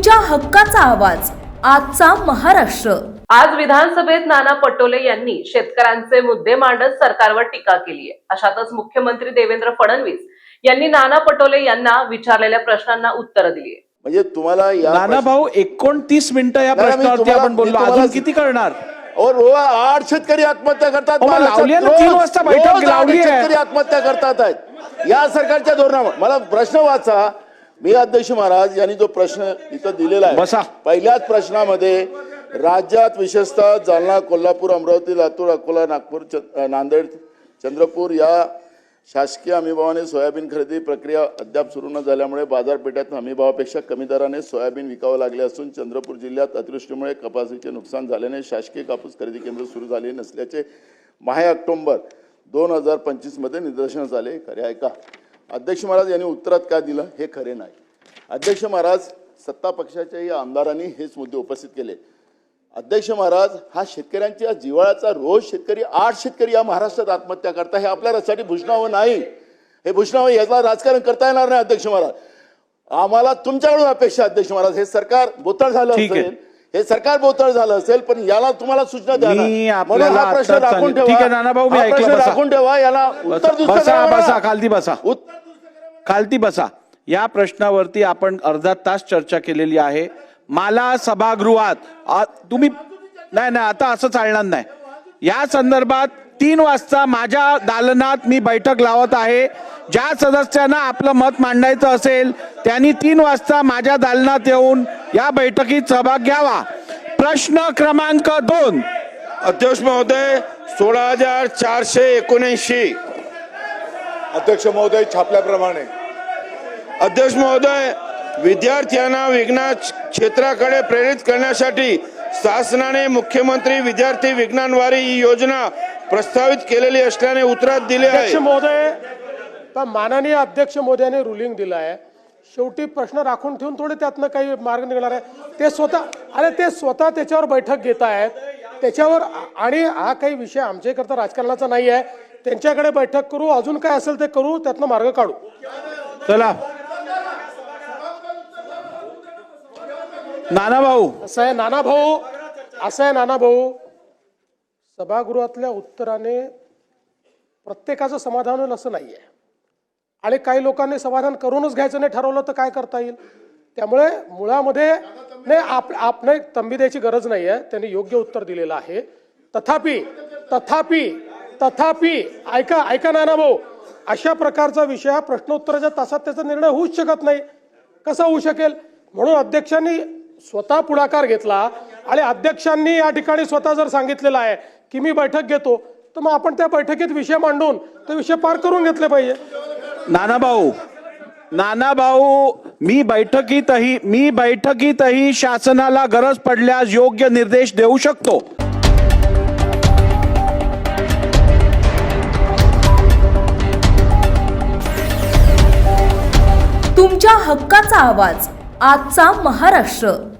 तुमच्या हक्काचा आवाज आजचा महाराष्ट्र। आज विधानसभेत नाना पटोले यांनी शेतकऱ्यांचे मुद्दे मांडत सरकारवर टीका केली आहे। अशातच मुख्यमंत्री देवेंद्र फडणवीस यांनी नाना पटोले यांना विचारलेल्या प्रश्नांना उत्तर दिली आहे। म्हणजे तुम्हाला नाना भाऊ 29 मिनिटं या प्रश्नावरती आपण बोललो, अजून किती करणार? और 8 शेतकरी आत्महत्या करतात, लावली आहे ना, 3 वाजता बैठक लावली आहे, शेतकरी आत्महत्या करतात आहेत या सरकारच्या धोरणामुळे। मला प्रश्न वाचा, मी अध्यक्ष महाराज यांनी जो प्रश्न इथं दिलेला आहे पहिल्याच प्रश्नामध्ये राज्यात विशेषतः जालना, कोल्हापूर, अमरावती, लातूर, अकोला, नागपूर, नांदेड, चंद्रपूर या शासकीय हमीभावाने सोयाबीन खरेदी प्रक्रिया अद्याप सुरू न झाल्यामुळे बाजारपेठेत हमीभावापेक्षा कमी दराने सोयाबीन विकावं लागले असून चंद्रपूर जिल्ह्यात अतिवृष्टीमुळे कपासीचे नुकसान झाल्याने शासकीय कापूस खरेदी केंद्र सुरू झाले नसल्याचे माहे ऑक्टोबर 2025 मध्ये निदर्शनास आले। खरे आहे का? अध्यक्ष महाराज यांनी उत्तरात काय दिलं हे खरे नाही। अध्यक्ष महाराज, सत्ता पक्षाच्याही आमदारांनी हेच मुद्दे उपस्थित केले। अध्यक्ष महाराज, हा शेतकऱ्यांच्या जिव्हाळ्याचा रोज शेतकरी 8 शेतकरी या महाराष्ट्रात आत्महत्या करता, हे आपल्या रस्त्यासाठी भूषणावं नाही, हे भूषणावं याला राजकारण करता येणार नाही। अध्यक्ष महाराज, आम्हाला तुमच्याकडून अपेक्षा अध्यक्ष महाराज, हे सरकार बोथळ झालं असेल, हे सरकार बोथळ झालं असेल, पण याला तुम्हाला सूचना द्या ना, म्हणून हा प्रश्न राखून ठेवा। ठीक आहे नाना भाऊ, मी ऐकलं, राखून ठेवा, याला उत्तर बसा, खालती बसा। या प्रश्नावरती आपण अर्धा तास चर्चा केलेली आहे। मला सभागृहात तुम्ही नाही आता असं चालणार नाही। या संदर्भात 3 वाजता माझ्या दालनात मी बैठक लावत आहे। ज्या सदस्यांना आपलं मत मांडायचं असेल त्यांनी 3 वाजता माझ्या दालनात येऊन या बैठकीत सहभाग घ्यावा। प्रश्न क्रमांक 2। अध्यक्ष महोदय, 16,479। अध्यक्ष महोदय, छापल्याप्रमाणे। अध्यक्ष महोदय, विद्यार्थ्यांना विज्ञान क्षेत्राकडे प्रेरित करण्यासाठी शासनाने मुख्यमंत्री विद्यार्थी विज्ञानवारी ही योजना प्रस्तावित केलेली असल्याने उत्तरात दिले आहे। अध्यक्ष महोदय, माननीय अध्यक्ष महोदयाने रुलिंग दिलं आहे, शेवटी प्रश्न राखून ठेवून थोडे त्यातनं काही मार्ग निघणार आहे। ते स्वतः त्याच्यावर बैठक घेत आहेत त्याच्यावर, आणि हा काही विषय आमच्याकरता राजकारणाचा नाही आहे। त्यांच्याकडे बैठक करू, अजून काय असेल ते करू, त्यातनं मार्ग काढू। चला नाना भाऊ, असं आहे नाना भाऊ, सभागृहातल्या उत्तराने प्रत्येकाचं समाधान होईल असं नाहीये, आणि काही लोकांनी समाधान करूनच घ्यायचं नाही ठरवलं तर काय करता येईल। त्यामुळे मुळामध्ये नाही तंबी द्यायची गरज नाहीये, त्यांनी योग्य उत्तर दिलेलं आहे। तथापि ऐका नाना भाऊ, अशा प्रकारचा विषय प्रश्नोत्तराच्या तासात त्याचा निर्णय होऊच शकत नाही। कसा होऊ शकेल? म्हणून अध्यक्षांनी स्वतः पुढाकार घेतला, आणि अध्यक्षांनी या ठिकाणी स्वतः जर सांगितलेलं आहे की मी बैठक घेतो, तर मग आपण त्या बैठकीत विषय मांडून ते विषय पार करून घेतले पाहिजे। नाना भाऊ, मी बैठकीतही शासनाला गरज पडल्यास योग्य निर्देश देऊ शकतो। तुमच्या हक्काचा आवाज आजचा महाराष्ट्र।